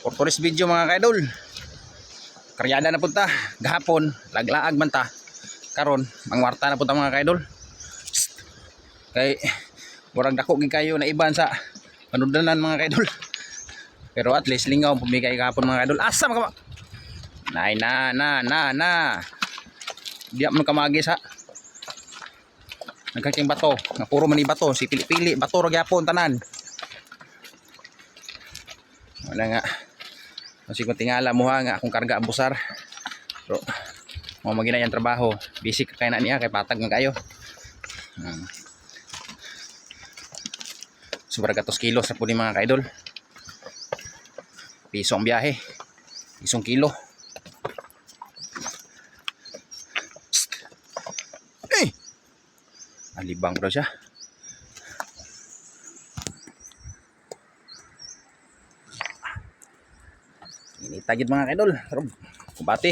For today's video mga kaidol, karyada na punta gahapon, laglaag man ta karon mangwarta na punta mga kaidol. Kay murag dako gid kayo na iban sa panudanan mga kaidol. Pero at least lingaw pumigay gahapon mga kaidol. Asa ka ba? Nay na. Di man kamagi sa nagkaking bato, nga puro man ni bato, si pili-pili bato ra gyapon tanan. Wala nga. Kasi kung tingala mo nga akong karga ang busar. Pero mo magina yang trabaho. Busy ka kay na niya kay patag man kayo. Sobra 2 kilos sa puli mga kaidol. Piso ang biyahe. Isong kilo. Eh! Alibang bro siya. Initagid mga kaidol. Kumbati.